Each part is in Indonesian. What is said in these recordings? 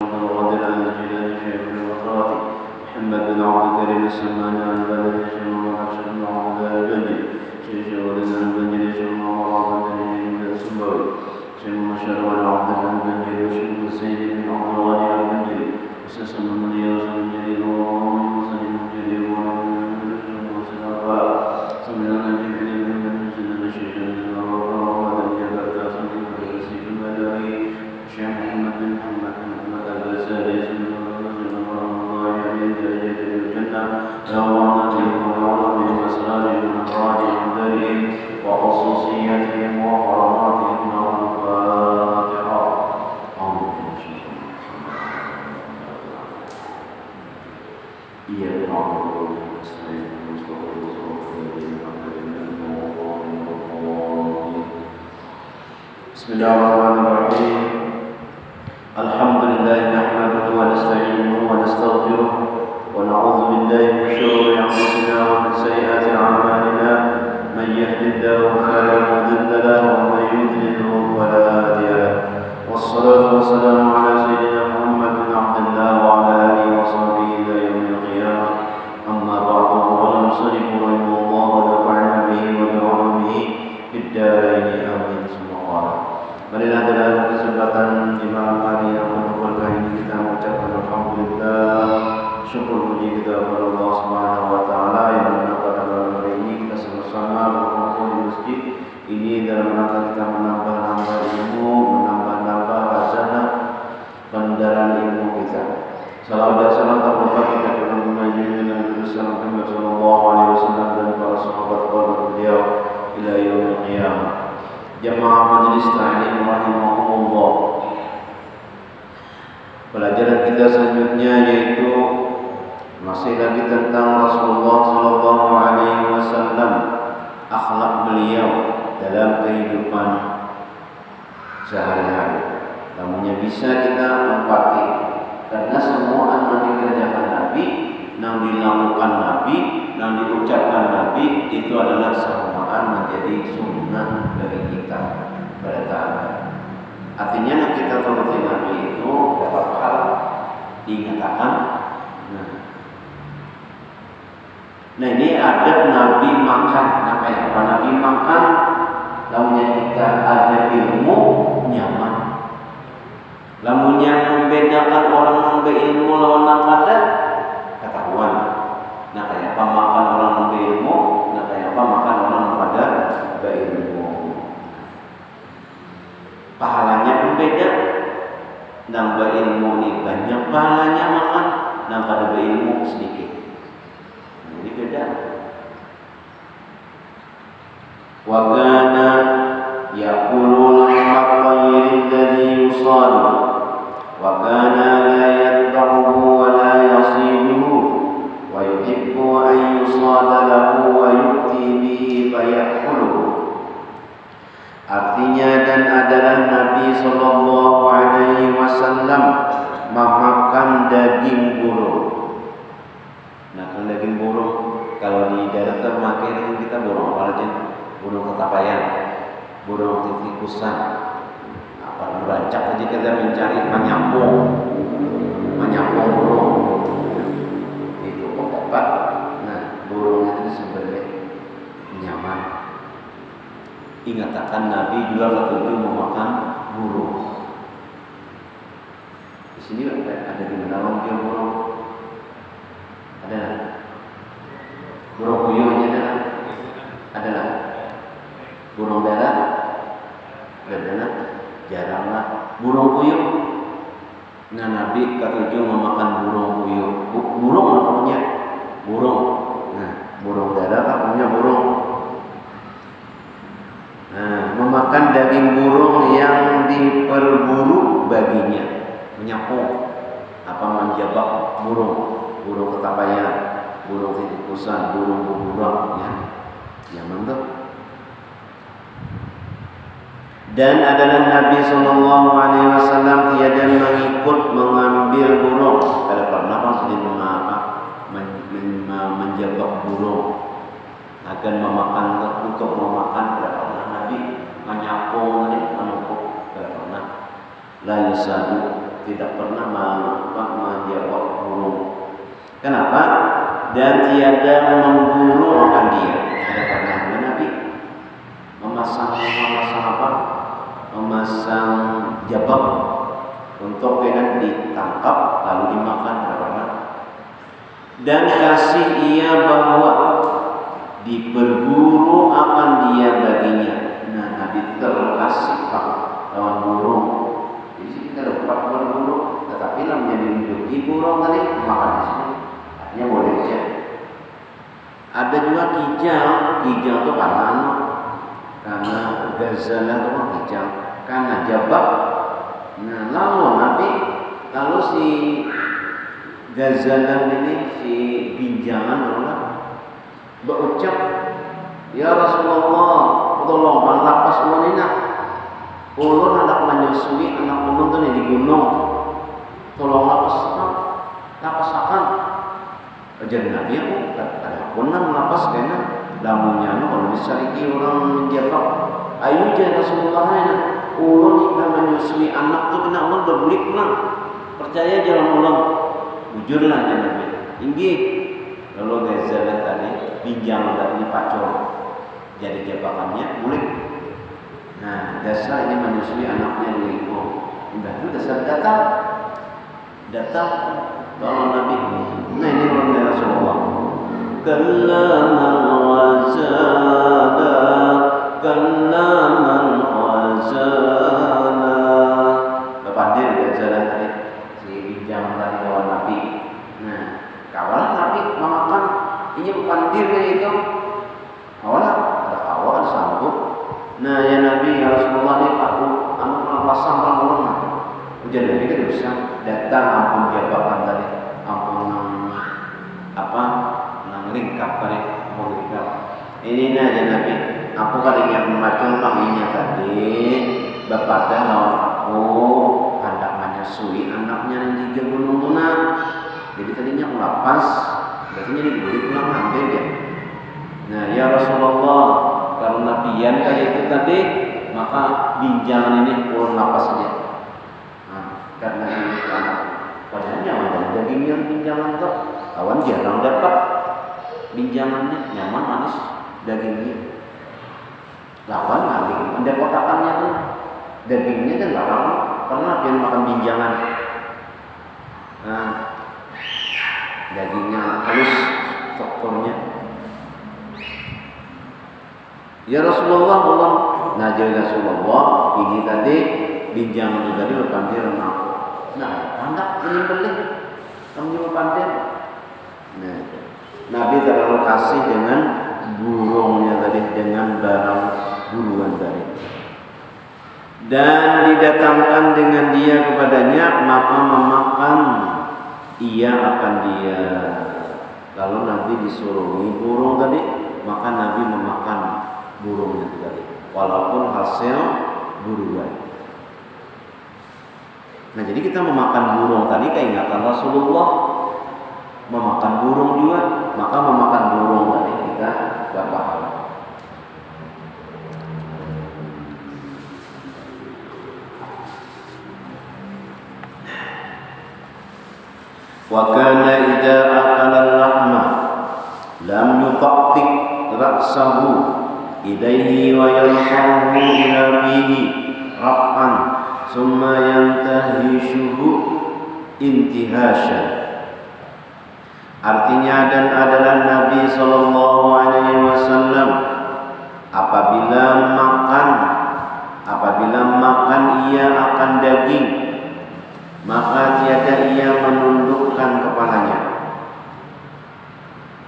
القادر على الجلال شيخ الوفاة محمد بن عبد الكريم السمان البلد شيخ المنشد بن عبد البدر شيخ ولد البدر شيخ عمر بن الدين السماوي شيخ مشهد بن عبد البدر وشيخ السيد بن عبد الغني البدر وسيس من يوسف بن جرير ومسلم بن جرير ومن سمعنا جبريل بن مسلم الشيخ محمد بن محمد بن محمد الغزالي سنة الله عليه درجة الجنة روانتهم وعلمهم وأسرارهم وأفرادهم ودارهم وخصوصياتهم وحرماتهم والفاتحة. إياك نعبد وإياك نستعين بسم الله الرحمن الرحيم. الحمد لله نحمده ونستعينه ونستغفره ونعوذ بالله من شرور انفسنا ومن سيئات اعمالنا من يهد الله فلا مضل له ومن يضلل فلا هادي له والصلاه والسلام على سيدنا محمد بن عبد الله وعلى اله وصحبه الى يوم القيامه. اما بعد قال المصنف رحمه الله ونفعنا به وبعلومه في الدارين امين. ثم قال marilah dalam kesempatan di malam hari yang penuh berkah ini kita mengucapkan alhamdulillah, syukur puji kita kepada Allah Subhanahu wa taala yang mana pada malam hari ini kita sama-sama berkumpul di masjid ini dalam rangka kita menambah-nambah ilmu, menambah-nambah hazanah pendaran ilmu kita. Salawat dan salam tak lupa kita kepada junjungan Nabi Muhammad sallallahu alaihi wasallam dan para sahabat beliau ila yaumil qiyamah. Jamaah majelis ta'lim rahimahumullah. Pelajaran kita selanjutnya yaitu masih lagi tentang Rasulullah sallallahu alaihi wasallam, akhlak beliau dalam kehidupan sehari-hari. Namunnya bisa kita empati karena semua yang dikerjakan Nabi, yang dilakukan Nabi, yang diucapkan Nabi itu adalah semuaan menjadi sunnah bagi kita pada taat. Artinya yang kita turuti Nabi itu dapat hal dinyatakan. Nah ini adab Nabi makan. Nah kayak apa Nabi makan? Lamunya kita ada ilmu nyaman. Lamunya membedakan orang yang berilmu lawan yang kada ketahuan. Nah kayak apa makan orang yang berilmu? Nah kayak apa makan orang yang pada berilmu? Pahalanya pun beda. Yang berilmu ini banyak pahalanya makan, yang kada berilmu sedikit. Jadi beda. Wa kana yaqulu al-haqqi alladhi yusalu wa kana la yatba'uhu wa la yasiluhu wa yuhibbu an yusada lahu wa yu'ti bihi fayaquluhu. Artinya dan adalah Nabi sallallahu alaihi wasallam memakan daging burung. Nah, kalau daging burung kalau di darat termakai kita burung apa aja? Burung ketapayan, burung tikusan. Apa berancak aja kita mencari menyampung burung. Itu kok dapat. Nah, burung itu disembelih nyaman. Ingatkan Nabi juga ketujuh memakan burung. Di sini ada di mana dia burung? Ada. Burung puyuh ada. Adalah. Burung darah. Ada. Jaranglah. Burung puyuh. Nah Nabi ketujuh memakan burung puyuh. Burung apa punya? Burung. Nah burung darah apa punya burung? Nah, memakan daging burung yang diperburu baginya, menyapung, apa menjabak burung ketapayan, burung tikusan, burung beburang, ya mantap. Dan adalah Nabi sallallahu alaihi wasallam tiada mengikut mengambil burung. Kalau pernah maksudnya menjabak burung akan memakan untuk memakan berapa? Menyapung menumpuk tidak pernah. La yusadu tidak pernah menjawab burung. Kenapa? Dan tiada mengguru akan dia. Ada pernahnya Nabi memasang apa? Memasang jabak untuk dengan ditangkap lalu dimakan. Ada pernah? Dan kasih ia bahwa diperburu akan dia baginya. Nah, Nabi terkasih pak lawan burung. Jadi kita dapat berburu, tetapi namanya menunjuki burung tadi makan di sini. Artinya boleh aja. Ada juga kijang itu karena gazalah itu kan kijang, karena jabak. Nah, lalu si gazalah ini si binjangan orang berucap, ya Rasulullah, tolong lapas ulun ini. Ulun hendak menyusui anak ulun tuh di gunung. Tolong lapas akan. Jadi Nabi aku ada pernah melapas kena lamunya kalau disariki orang menjawab, ayo jangan Rasulullah ini. Ulun ini menyusui anak tuh kena ulun berbulik pulang. Percaya jalan ulun. Jujurlah ya Nabi. Inggih. Lalu gazalah tadi pinjam tadi pacul. Jadi jabakannya bulik. Nah, dasar ini menyusui anaknya dulu. Udah itu dasar datang kalau Nabi. Nah ini orang Rasulullah. Kallaman wazana. Berpandir gazalah tadi si pinjam tadi lawan Nabi. Nah, kawalan Nabi memakan ini berpandirnya itu. Kawalan ada kawal sanggup. Nah ya Nabi ya Rasulullah ini aku pasang orang ujian Nabi kan bisa datang ampun jabakan tadi ampun ringkap tadi ampun ringkap ini aja Nabi aku kali ingat memacul panginya tadi bapak lawan aku hendak menyusui anaknya yang di gunung tuna jadi tadinya aku lapas berarti jadi boleh pulang ambil ya. Nah ya Rasulullah kalau nabian kayak itu tadi maka binjangan ini pun lapas saja. Nah, karena ini anak padahal nyaman dagingnya binjangan tuh kawan jarang dapat binjangannya nyaman manis dagingnya. Lawan lagi ada kotakannya tuh dagingnya kan larang karena dia makan binjangan. Nah, dagingnya halus strukturnya. Ya Rasulullah, nah jadi Rasulullah ini tadi binjangan tadi berpandir renang. Nah, anak ini beli, kamu berpandir. Nah, Nabi terlalu kasih dengan burungnya tadi, dengan barang buruan tadi. Dan didatangkan dengan dia kepadanya, maka memakan ia akan dia. Kalau Nabi disuruhi burung tadi, maka Nabi memakan burungnya tadi walaupun hasil buruan. Nah jadi kita memakan burung tadi keingatan Rasulullah memakan burung juga, maka memakan burung tadi kita berpahala. Wa kana idza akala al-lahma lam yuqattik ra'sahu ilaihi wa yarfa'uhu ila fihi raf'an summa yantahishuhu intihasyan. Artinya dan adalah Nabi sallallahu alaihi wasallam apabila makan ia akan daging maka tiada ia menundukkan kepalanya.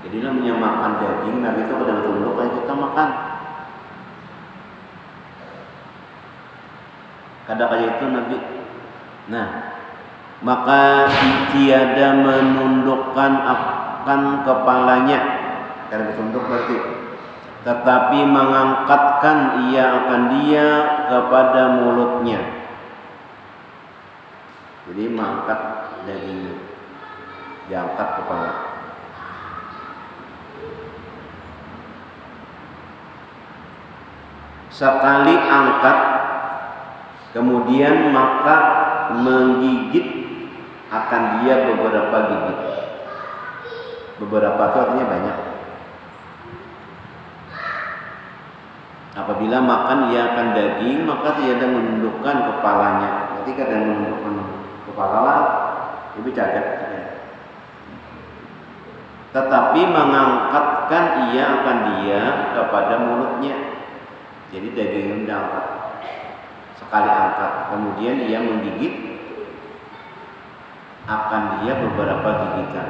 Jadi namanya makan daging Nabi itu pada tunduk kayak kita makan. Kada kayak itu Nabi. Nah, maka tiada menundukkan akan kepalanya. Karena ditunduk berarti. Tetapi mengangkatkan ia akan dia kepada mulutnya. Jadi mengangkat dagingnya, diangkat kepala. Sekali angkat, kemudian maka menggigit akan dia beberapa gigit. Beberapa itu artinya banyak. Apabila makan ia akan daging, maka tiada menundukkan kepalanya. Ketika dia menundukkan kepala, ibu cacat. Tetapi mengangkatkan ia akan dia kepada mulutnya. Jadi daging diangkat. Sekali angkat, kemudian ia menggigit akan dia beberapa gigitan.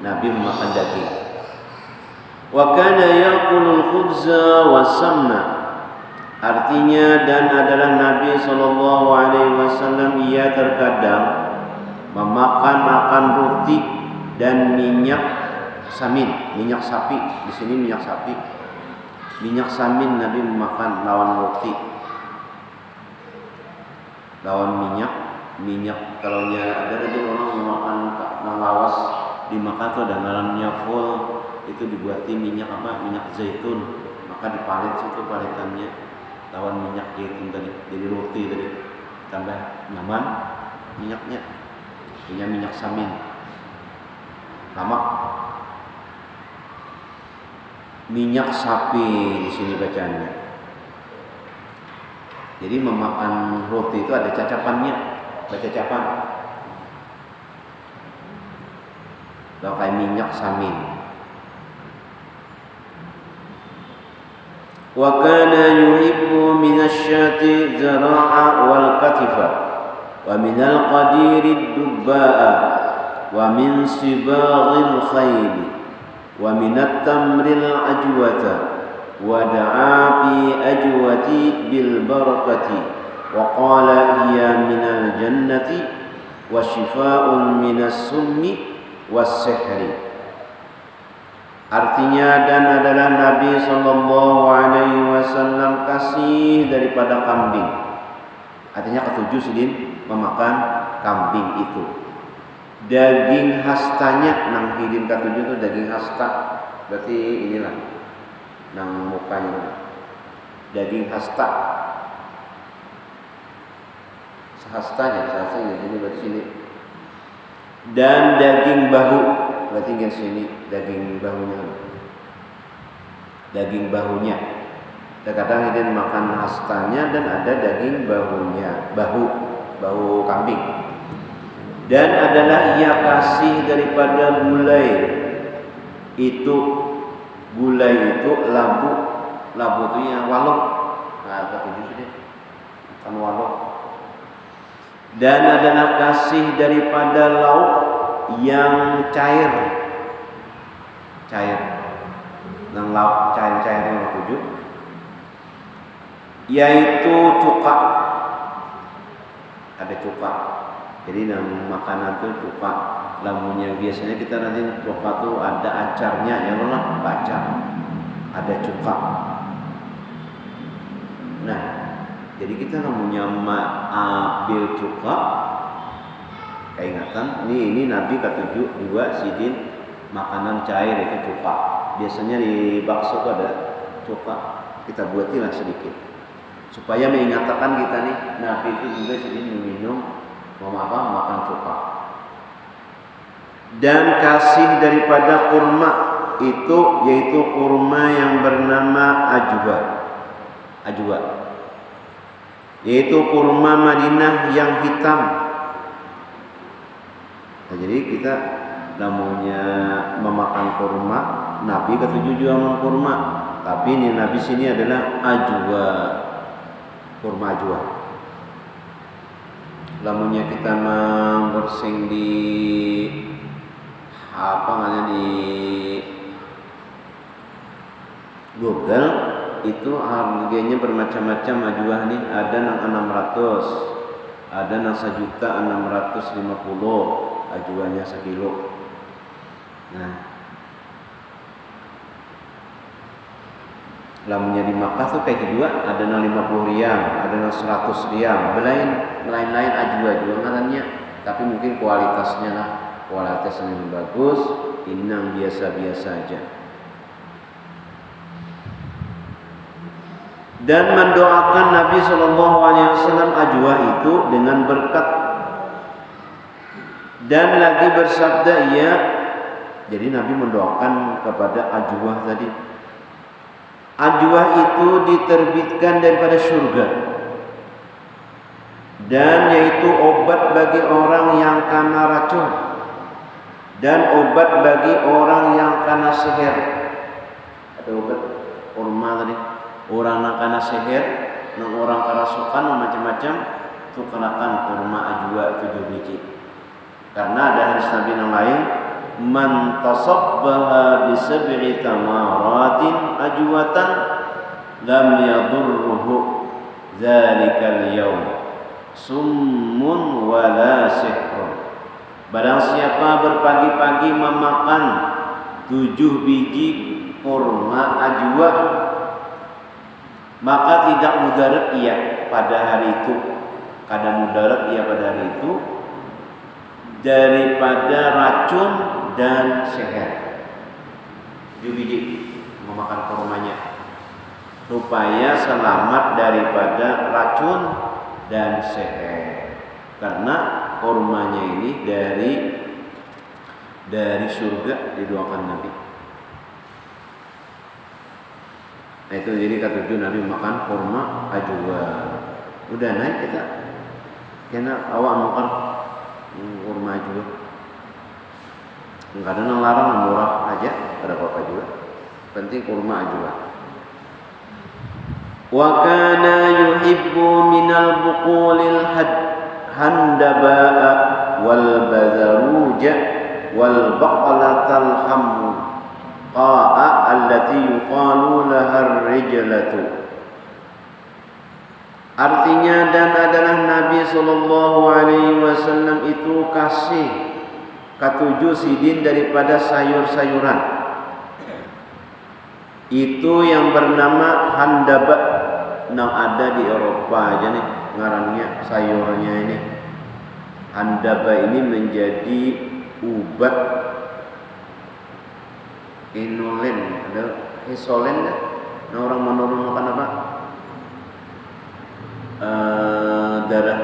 Nabi memakan daging. Wa kana yaqulul khubza wasamna. Artinya dan adalah Nabi sallallahu alaihi wasallam ia terkadang memakan akan roti dan minyak samin, minyak sapi. Di sini minyak sapi. Minyak samin Nabi memakan lawan roti. Lawan minyak kalau ada orang memakan lawas dimakan tuh dan dalamnya full itu dibuatin minyak minyak zaitun, maka dipalit situ palitannya lawan minyak zaitun tadi, jadi roti tadi tambah nyaman minyaknya, punya minyak samin lama. Minyak sapi di sini bacaannya. Jadi memakan roti itu ada cacapannya, baca cacapan. Pakai minyak samin. Wa kana yuhibbu minasyati zara'a wal katifa wa minal qadiri dubba'a wa min sibaghil khayl wa minat tamril ajwata wa da'a bi ajwati bil barakati wa qala hiya minal jannati wa shifaa'un minas summi was-sihri. Artinya dan adalah Nabi sallallahu alaihi wasallam kasih daripada kambing. Artinya ketujuh sidin memakan kambing itu. Daging hastanya nang hidin ketujuh itu daging hasta. Berarti inilah nang mukanya. Daging hasta. Sahastanya jadi berarti sini. Dan daging bahu, berarti yang sini daging bahunya. Terkadang ini makan hastanya dan ada daging bahunya, bahu kambing. Dan adalah ia kasih daripada gulai itu labu itu yang walok. Nah, ketujuh sudah kan walok. Dan adalah kasih daripada lauk yang cair. Dan lauk cair yang ketujuh yaitu cuka. Ada cuka. Jadi dalam makanan itu cuka. Lamunnya biasanya kita nanti cuka tuh ada acarnya, ya Allah, acar. Ada cuka. Nah, jadi kita namanya ambil cuka, keingatan. Ini Nabi ketujuh dua sidin makanan cair itu cuka. Biasanya di bakso itu ada cuka. Kita buatilah sedikit supaya mengingatkan kita nih Nabi itu juga sidin minum makan cuka. Dan kasih daripada kurma itu yaitu kurma yang bernama ajwa. Yaitu kurma Madinah yang hitam. Nah, jadi kita namanya memakan kurma, Nabi ketujuh juga makan kurma. Tapi ini Nabi sini adalah kurma ajwa. Lamunnya kita membersing di di Google itu harganya bermacam-macam ajwa nih. Ada yang 600, ada yang 1.650 ajwanya sekilo. Nah, lamunnya di Makkah tuh kayak kedua, ada yang 50 riyal, ada yang 100 riyal. Lain-lain ajwa juga ngarannya, tapi mungkin kualitasnya lah wala tasnin bagus, inang biasa-biasa aja. Dan mendoakan Nabi SAW ajwa itu dengan berkat. Dan lagi bersabda ia, jadi Nabi mendoakan kepada ajwa tadi. Ajwa itu diterbitkan daripada surga, dan yaitu obat bagi orang yang kena racun dan obat bagi orang yang kena sihir. Ada obat kurma tadi. Orang yang kena sihir, yang orang kerasukan macam-macam, itu kenakan kurma ajwa 7 biji. Karena ada hadis Nabi yang lain, man tasabbaha bi sab'i tamaratin ajwatan lam yadurruhu dzalikal yaum summun wala sihrun. Barang siapa berpagi-pagi memakan 7 biji kurma ajwa, maka tidak mudarat ia pada hari itu. Kadang mudarat ia pada hari itu daripada racun dan sihir. 7 biji memakan kurmanya supaya selamat daripada racun dan sihir. Karena kurmanya ini dari surga didoakan Nabi. Nah itu jadi kata Nabi makan kurma ajwa. Udah naik kita. Karena awak makan kurma ajwa. Enggak ada yang larang, murah aja, ada apa-apa juga. Penting kurma ajwa. Wa kana yuhibbu minal buqulil handaba'a wal bazaruja wal baqlatal hammu qa'a allati yuqalu lahar rijlatu. Artinya, dan adalah Nabi SAW itu kasih ketujuh sidin daripada sayur-sayuran. Itu yang bernama handaba, yang ada di Eropa aja nih ngarannya sayurnya ini. Handaba ini menjadi ubat inulin, ada isolen kan? Nah, orang menurun makan apa? Darah,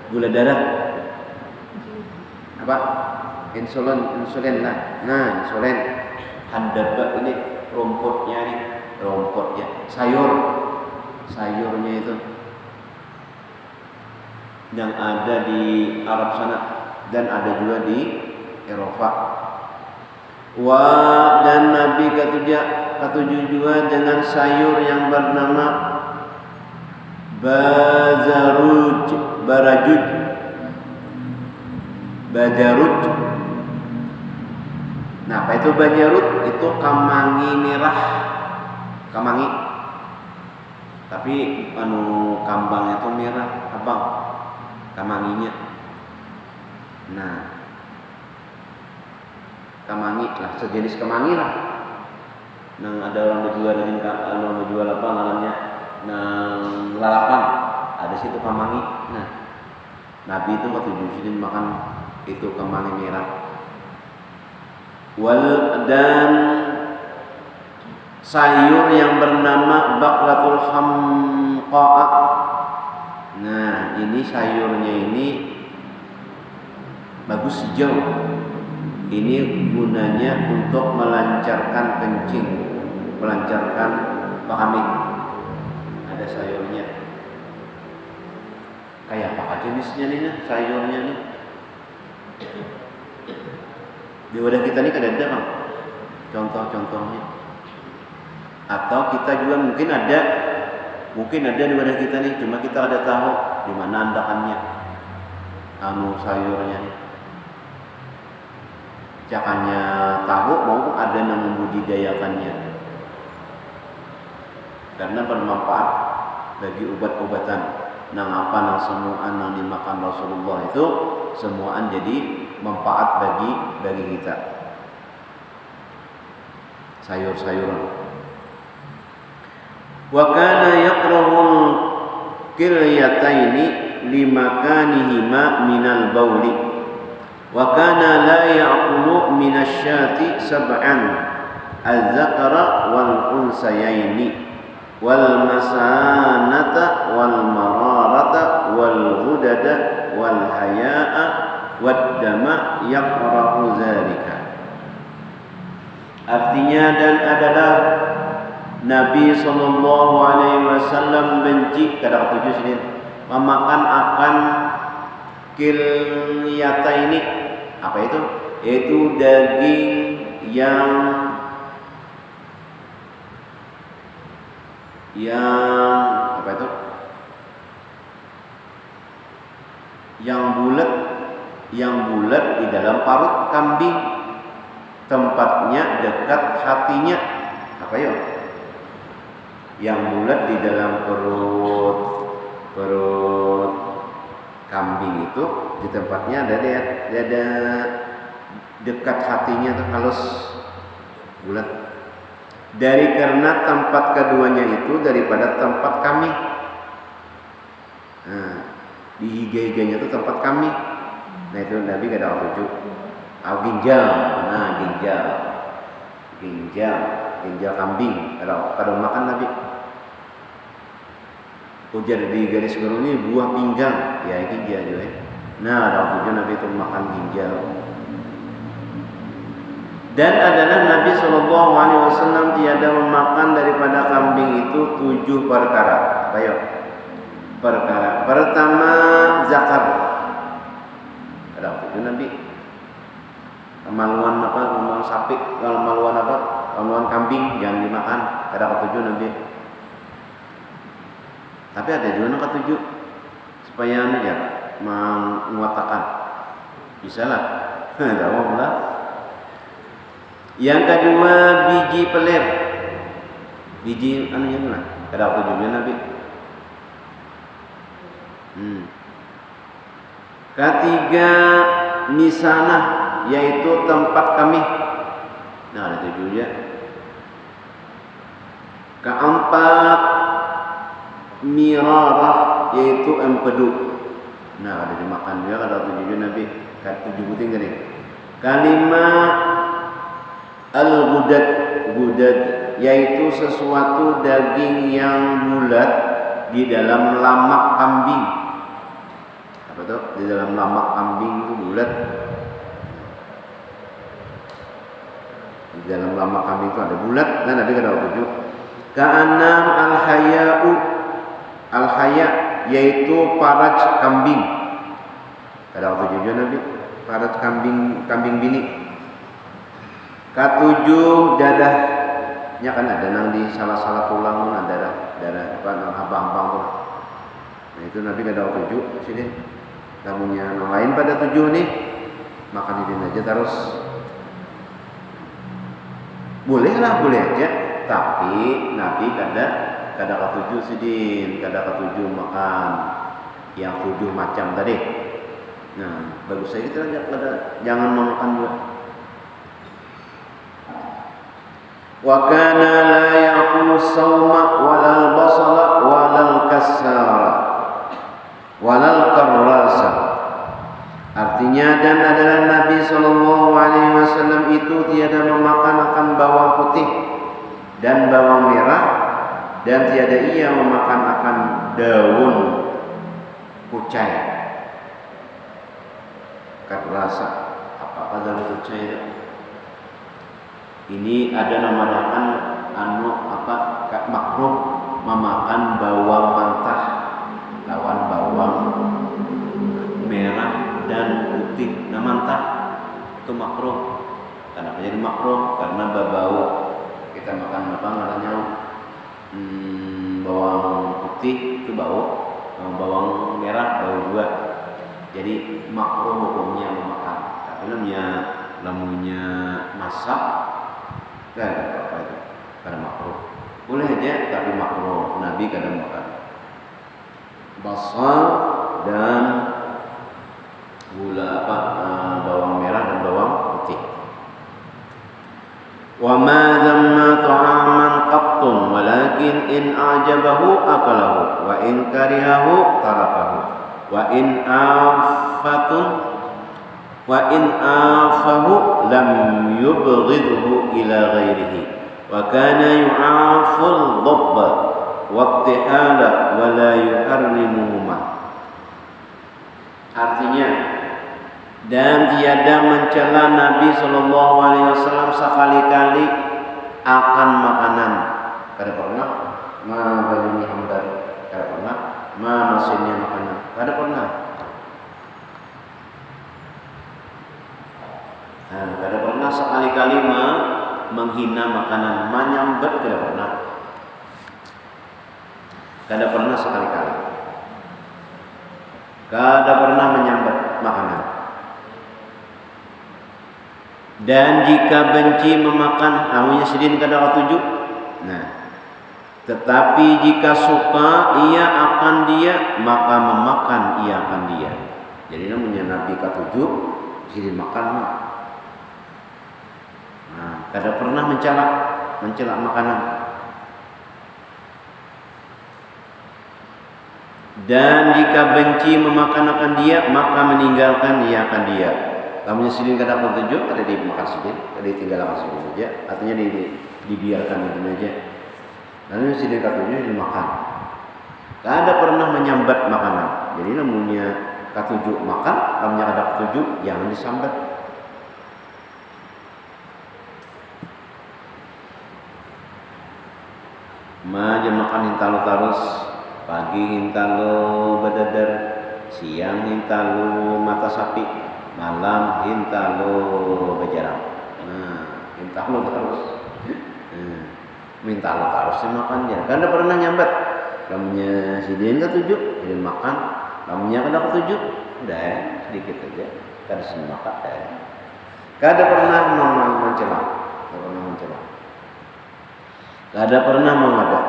gula darah, apa? Insulin lah. Nah, insulin. Handaba ini rumputnya nih, sayurnya itu yang ada di Arab sana dan ada juga di Eropa. Dan Nabi ketujuh juga dengan sayur yang bernama bajaruj. Nah, apa itu bajaruj? Itu kamangi merah, kamangi. Tapi kambangnya itu merah, abang, kamanginya. Nah, kamangi lah, sejenis kamangi lah. Nah, ada orang menjual apa namanya? Nah, lalapan, ada situ kamangi. Nah, Nabi itu waktu Justin makan itu kamangi merah. Dan sayur yang bernama baklatul hamqa'a. Nah, ini sayurnya ini bagus hijau. Ini gunanya untuk melancarkan kencing, melancarkan pahaming. Ada sayurnya. Kayak apa jenisnya nih sayurnya nih? Di wadah kita nih kan ada Bang. Contoh-contohnya. Atau kita juga mungkin ada di wadah kita nih, cuma kita ada tahu di mana andakannya. Sayurnya nih. Cakannya tahu maupun ada yang membudidayakannya. Karena bermanfaat bagi obat-obatan. Nang apa nang semuaan nang dimakan Rasulullah itu semuaan jadi manfaat bagi kita. Sayur-sayuran. Wa kana yaqrahul kilyataini limakanihima minal bauli Wa kana la ya'kulu minasyati sab'an az-zakara wal unsayaini wal masanata wal mararata wal ghudada wal haya'a wad dama yaqra'u zalika. Artinya, dan adalah Nabi sallallahu alaihi wasallam benci, kata ketujuh sini, memakan akan kilyata ini. Apa itu? Yaitu daging yang apa itu? Yang bulat di dalam parut kambing, tempatnya dekat hatinya. Apa ya? Yang bulat di dalam perut kambing itu, di tempatnya ada dekat hatinya tuh halus bulat. Dari karena tempat keduanya itu daripada tempat kami. Nah, di higa-higanya itu tempat kami. Nah itu Nabi kata tujuh. Ginjal. Nah ginjal kambing. Kalau makan Nabi. Ujar di garis biru ini buah pinggang, ya ginjal juga. Nah ada tujuh Nabi itu makan ginjal. Dan adalah Nabi Shallallahu Alaihi Wasallam tiada memakan daripada kambing itu 7 perkara. Ayo, perkara pertama zakar. Ada tujuh Nabi. Kemaluan apa? Kemaluan sapi, kemaluan apa? Kemaluan kambing jangan dimakan. Ada ketujuh Nabi. Tapi ada juga yang ketujuh supaya ya menguatakan. Bisa lah. Tidak mau lah. Yang kedua biji pelir. Biji anunya mana? Ada ketujuhnya Nabi. Ketiga misanah, yaitu tempat kami. Nah ada tujuhnya. Keempat mirarah, yaitu empedu. Nah ada dimakan juga, ada tujuhnya Nabi. Tujuh puting tadi. Kelima al-gudad, yaitu sesuatu daging yang bulat di dalam lamak kambing. Apa itu? Di dalam lamak kambing itu bulat. Di dalam lamak kambing itu ada bulat. Dan Nabi kata tujuh. Keenam al-haya'u, al-haya', yaitu paraj kambing. Kata tujuh Nabi, paraj kambing bini. Ketujuh dadahnya, kan ada nang di salah tulang ada darah apa nang abang-abang tuh. Nah itu Nabi kata tujuh sini. Namunnya yang lain pada tujuh nih makan ini aja terus. Boleh aja, tapi Nabi kada ketujuh sidin, kada ketujuh makan yang 7 macam tadi. Nah bagus saja kita jangan memakan juga. Wa kana la ya'kulu as-sawma walal basala walal kassara walal karrasa. Artinya, dan adalah Nabi sallallahu alaihi wasallam itu tiada memakan akan bawang putih dan bawang merah, dan tiada ia memakan akan daun kucai. Karrasa, apa daun kucai itu? Ini ada namanya makruh memakan bawang mentah lawan bawang merah dan putih. Nah mentah itu makruh. Kenapa jadi makruh? Karena berbau. Kita makan apa namanya bawang putih itu bau, bawang merah bau juga. Jadi makruh hukumnya memakan. Tapi namanya masak gak ada apa-apa itu, karena makruh. Boleh aja tapi makruh. Nabi kadang makan basal dan gula bawang merah dan bawang putih. Wa ma zamma ta'aman qattun walakin in a'jabahu akalahu wa in karihahu tarakahu wa in afatun wa in afahu lam yubghidhu ila ghairihi wa kana yu'aful dhabba wa ittihala wa la yuharrimuhuma. Artinya, dan tiada mencela Nabi sallallahu alaihi wasallam sekali-kali akan makanan. Kada pernah mabani hamdan, kada pernah masinnya makanan, kada pernah. Kada pernah sekali-kali menghina makanan, menyambat kada pernah. Kada pernah sekali-kali. Kada pernah menyambat makanan. Dan jika benci memakan, amunya sedin kada ketujuh. Nah, tetapi jika suka ia akan dia, maka memakan ia akan dia. Jadi namanya Nabi ketujuh, sedin makan mah. Nah, kada pernah mencela makanan. Dan jika benci memakan akan dia, maka meninggalkan ia akan dia. Kamunya sidin kada ketujuh, ada dimakan sidin, ada ditinggalkan sidin aja. Artinya dibiarkan itu aja. Lalu sidin ketujuh dimakan. Kada pernah menyambat makanan. Jadi namanya ketujuh makan, kamunya kada ketujuh jangan disambat. Jangan makan hintalo terus. Pagi hintalo badadar, siang hintalo mata sapi, malam hintalo bejarang. Nah, hintalo terus. Hintalo terus makan ya. Kada pernah nyambat. Kamunya sidin ketujuh, sidin makan. Kamunya kada ketujuh, udah sedikit aja. Kada semakan Kada pernah mencela. Kada pernah mencela. Kada pernah mengadak.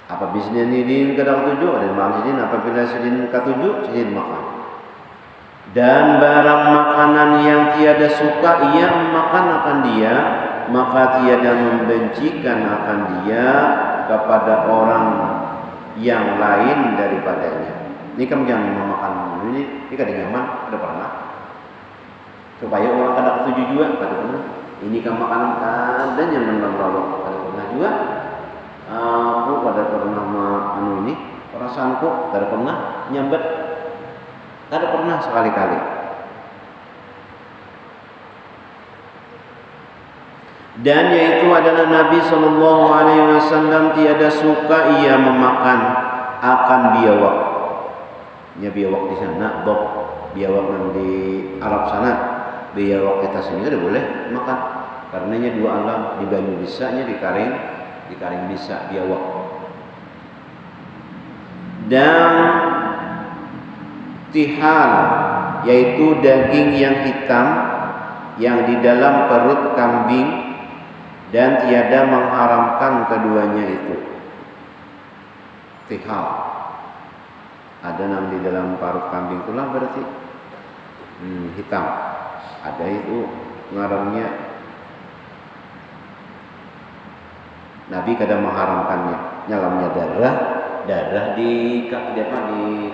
Apa bisnya sidin kada ketujuh, ada makan sidin. Apabila sidin ketujuh, sidin makan. Dan barang makanan yang tiada suka ia makan akan dia, maka tiada membencikan akan dia kepada orang yang lain daripadanya. Ini kamu jangan memakan ini kada nyaman, kada pernah. Supaya orang kada ketujuh juga, kada pernah. Ini kamu makanan kada nyaman lalu, kada pernah juga. Aku kada pernah ini perasaanku kada pernah nyambat, kada pernah sekali-kali. Dan yaitu adalah Nabi sallallahu alaihi wasallam tiada suka ia memakan akan biawak. Nya biawak di sana, bob biawak yang di Arab sana, biawak kita sini kada boleh makan. Karenanya dua alam, di banyu bisa nya di karing bisa biawak. Dan tihal yaitu daging yang hitam yang di dalam perut kambing, dan tiada mengharamkan keduanya itu. Tihal ada yang di dalam perut kambing itulah berarti hitam. Ada itu ngarannya. Nabi kada mengharamkannya. Nyalamnya darah di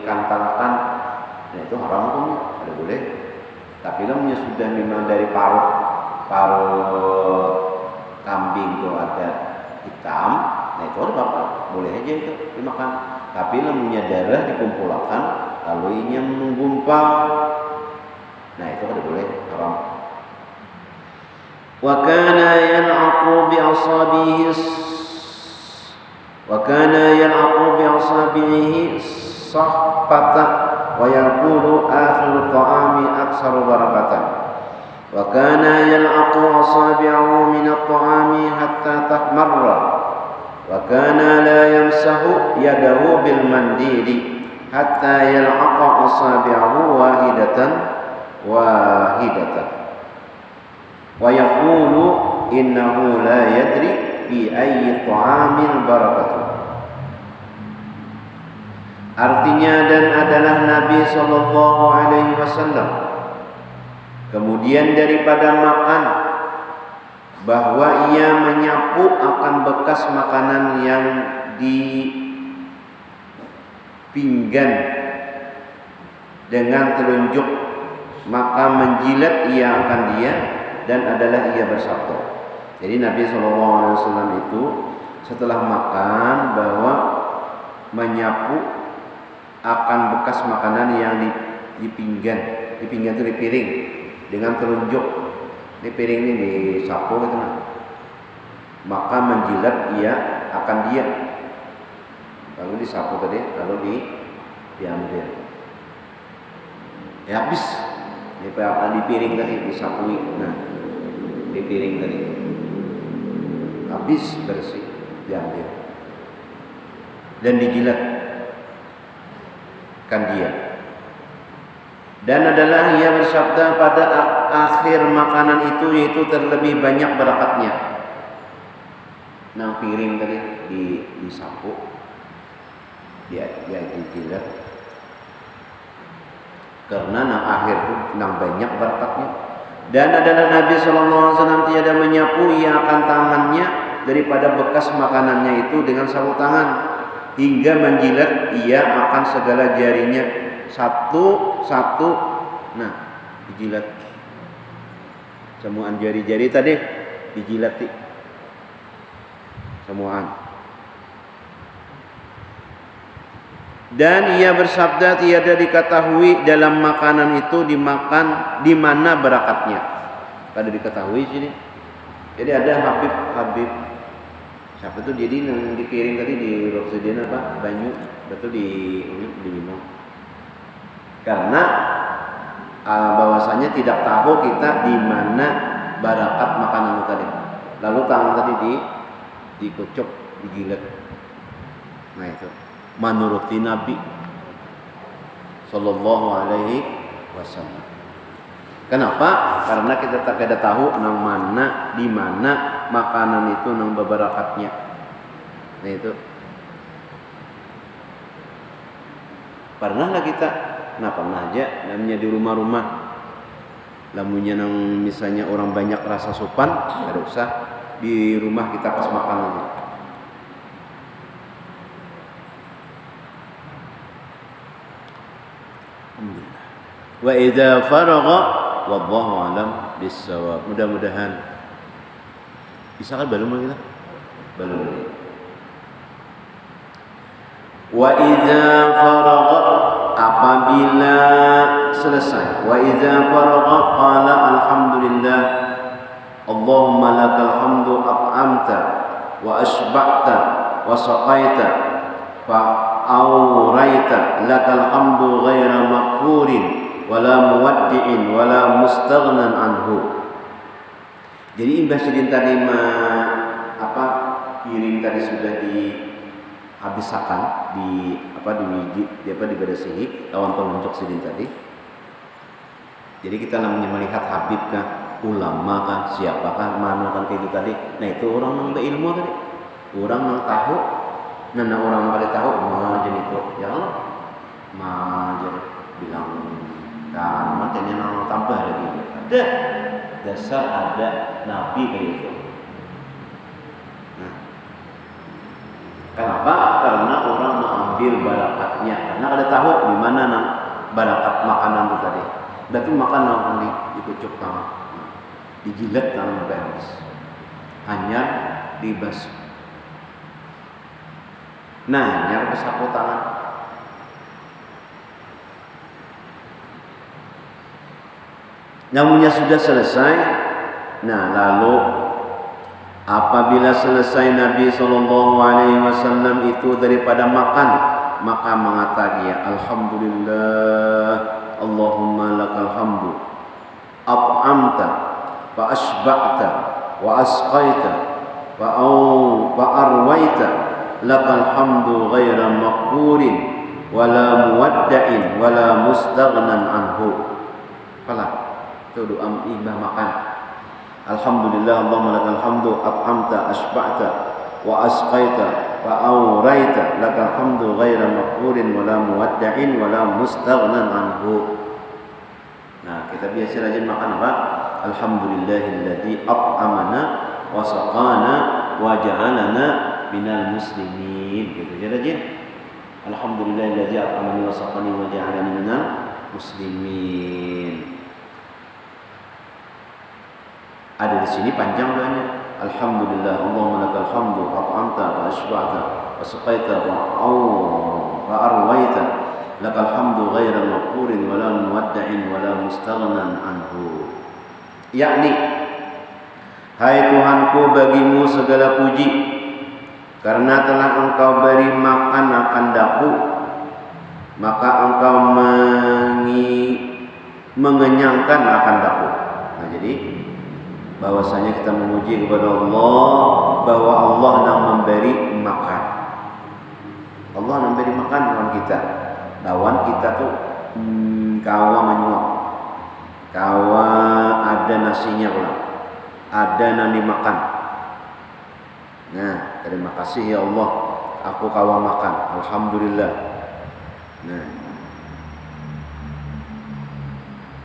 kantalkan. Nah itu haram tuh, ada boleh. Tapi lamnya sudah memang dari parut kambing itu ada hitam, nah itu ada apa? Boleh aja itu dimakan. Tapi lamnya darah dikumpulkan, lalu ini yang menggumpal, nah itu ada boleh, haram. Wa kana yal'aqu bi asabihi sahfata wa yaqulu akhiru ta'ami aktsaru barakatan. Wa kana yal'aqu asabi'ahu min at-ta'ami hatta tahmarra. Wa kana la yamsahu yadahu bil mandili hatta yal'aqa asabi'ahu wahidatan. Wa yaqulu innahu la yadri fi ayyi ta'amil barakatuh. Artinya, dan adalah Nabi sallallahu alaihi wasallam kemudian daripada makan bahwa ia menyapu akan bekas makanan yang dipinggan dengan telunjuk maka menjilat ia akan dia, dan adalah ia bersabda. Jadi Nabi SAW itu setelah makan bahwa menyapu akan bekas makanan yang di pinggan itu di piring dengan telunjuk. Di piring ini disapu gitu nah. Maka menjilat ia akan dia. Lalu disapu tadi, lalu diambil. Ya habis. Di piring tadi disapui. Nah, di piring tadi. Habis bersih, diambil. Dan dijilat kan dia. Dan adalah ia bersabda pada akhir makanan itu, yaitu terlebih banyak berakatnya. Nah, piring tadi disapu, dia dijilat. Karena nang akhir itu nang banyak berakatnya. Dan adalah Nabi SAW tiada menyapu ia akan tangannya daripada bekas makanannya itu dengan sapu tangan, hingga menjilat ia akan segala jarinya satu-satu. Nah, dijilat semuaan jari-jari tadi dijilat semuaan. Dan ia bersabda tiada diketahui dalam makanan itu dimakan di mana berakatnya. Kada diketahui sini. Jadi ada Habib siapa tuh, jadi di piring tadi di roksiden apa banyu betul diminum. Karena bahwasanya tidak tahu kita di mana barakat makanan itu tadi. Lalu tangan tadi dikucuk, dijilat. Nah itu menuruti Nabi Sallallahu Alaihi Wasallam. Kenapa? Karena kita tak ada tahu nang mana di mana makanan itu nang bebarakatnya. Nah itu pernah lah kita, nah pernah aja namanya di rumah-rumah. Lamunya nang misalnya orang banyak rasa sopan, ada usah di rumah kita pas makan aja. Wa idza faragha wallahu alam bissawab. Mudah-mudahan bisa kan belum kita? Belum. Wa idza faragha, apabila selesai. Wa idza faragha qala alhamdulillah Allahumma lakal hamdu at'amta wa asba'ta wa saqaita fa awraita lakal hamdu ghaira maghfurin wala muwaddi'in wala mustaghnan anhu. Jadi imbas sidin tadi piring tadi sudah dihabiskan dibadasihi lawan telunjuk sidin tadi. Jadi kita namanya melihat Habib kah, ulama kah, siapakah, mana kan itu tadi. Nah itu orang yang berilmu tadi, orang yang tahu. Nah orang yang pada tahu majen itu, ya Allah, majen bilang kan matanya nang tambah lagi. Ada dasar ada Nabi kayak itu. Nah, kenapa? Karena orang mengambil barakatnya, karena ada tahu di mana nang barakat makanan itu tadi. Berarti makan nang dikucuk tangan, dijilat tangan sampai habis, hanya dibasuh. Nah, nyar sapu tangan. Namunnya sudah selesai. Nah, lalu apabila selesai Nabi SAW itu daripada makan, maka mengatakan ya alhamdulillah Allahumma lakal hamdu at'amta wa asba'ta wa asqaita wa arwaita lakal hamdu ghaira maqburin wala muwadda'in wala mustaghnan anhu. Apalah itu doa ibadah makan. Alhamdulillah Allahumma lakal hamdu at'amta asba'ta wa asqaita wa awraita lakal hamdu ghaira maqburin wala muwadda'in wala mustaghnan anhu. Nah, kita biasa rajin makan apa? Alhamdulillahilladzi at'amana wa saqana wa ja'alana minal muslimin. Gitu ya rajin. Alhamdulillahilladzi at'amani wa saqani wa ja'alani minal muslimin. Ada di sini panjang doanya. Alhamdulillah, Allahumma lakal hamdu, at'amta wa asba'ta wa saqaita wa arwaita. Lakal hamdu ghairan maghfurin wa la muwadda'in wa la mustaghnan anhu. Yakni, hai Tuhanku, bagimu segala puji karena telah Engkau beri makan akan daku, maka Engkau mengenyangkan akan daku. Nah, jadi bahwasanya kita memuji kepada Allah bahwa Allah yang memberi makan. Allah yang memberi makan lawan kita. Lawan kita tuh kawa menyuap. Kawa ada nasinya pula. Ada yang dimakan. Nah, terima kasih ya Allah, aku kawa makan. Alhamdulillah. Nah,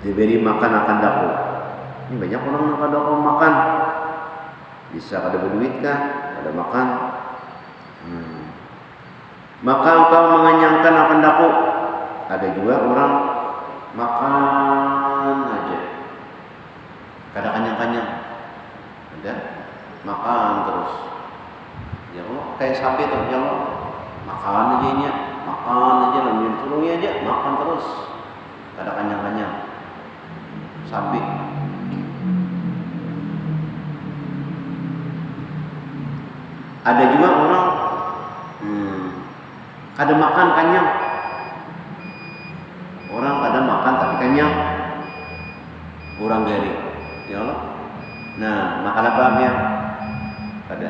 diberi makan akan daku. Ini banyak orang yang kada mau makan. Bisa kada berduit kah? Kada makan. Maka engkau mengenyangkan akan daku. Ada juga orang makan aja, kada kenyang-kenyang. Ada makan terus. Ya Allah, kayak sapi tuh, ya Allah, makan aja ini, makan aja, lambil suruhnya aja, makan terus. Kada kenyang-kenyang. Sapi. Ada juga orang kada makan kenyang. Orang kada makan tapi kenyang. Orang garing. Ya Allah. Nah, makan apa dia? Kada.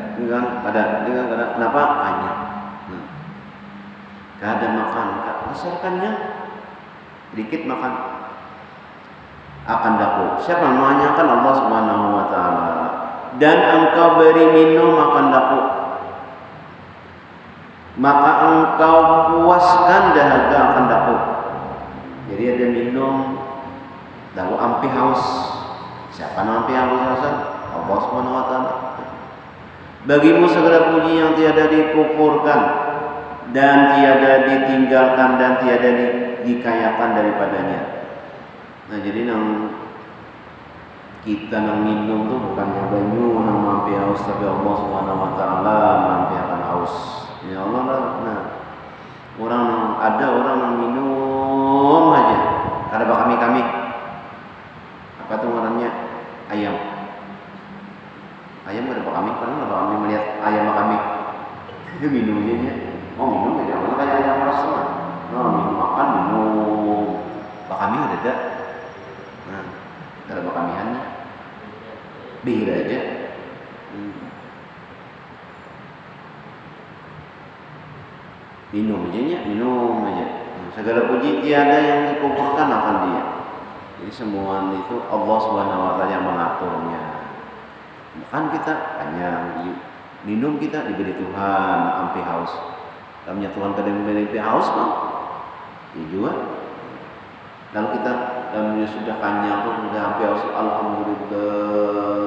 Kenapa? Kenyang. Kada makan, dasar kenyang. Dikit makan. Akan daku. Siapa namanya? Kan Allah Subhanahu wa taala. Dan engkau beri minum akan daku, maka engkau puaskan dahaga akan daku. Jadi ada minum lalu ampi haus. Siapa yang ampi haus? Allah Subhanahu wa taala. Bagimu segala puji yang tiada dikufurkan dan tiada ditinggalkan dan tiada dikayakan daripadanya. Nah, jadi kita minum tuh bukan yang banyu yang mampi haus, tapi Allah Subhanahu wa taala mampi akan haus. Ya Allah lah. Nah, ada orang yang minum aja. Kada kami. Apa tuh namanya? Ayam. Ayam kada kami, pernah enggak kami melihat ayam kami? Dia minumnya. Oh, minum aja. Mana kayak ayam ras mah. Nah, minum makan minum. Kami ada. Nah, kada kamiannya. Bir aja. Minum aja. Segala puji tiada yang dikumpulkan akan dia. Jadi semua itu Allah Subhanahu wa taala yang mengaturnya. Makan kita hanya minum kita diberi Tuhan ampi haus. Dalamnya Tuhan kada memberi haus mah. Ya juga. Lalu kita dalamnya sudah kenyang pun sudah ampi haus, alhamdulillah.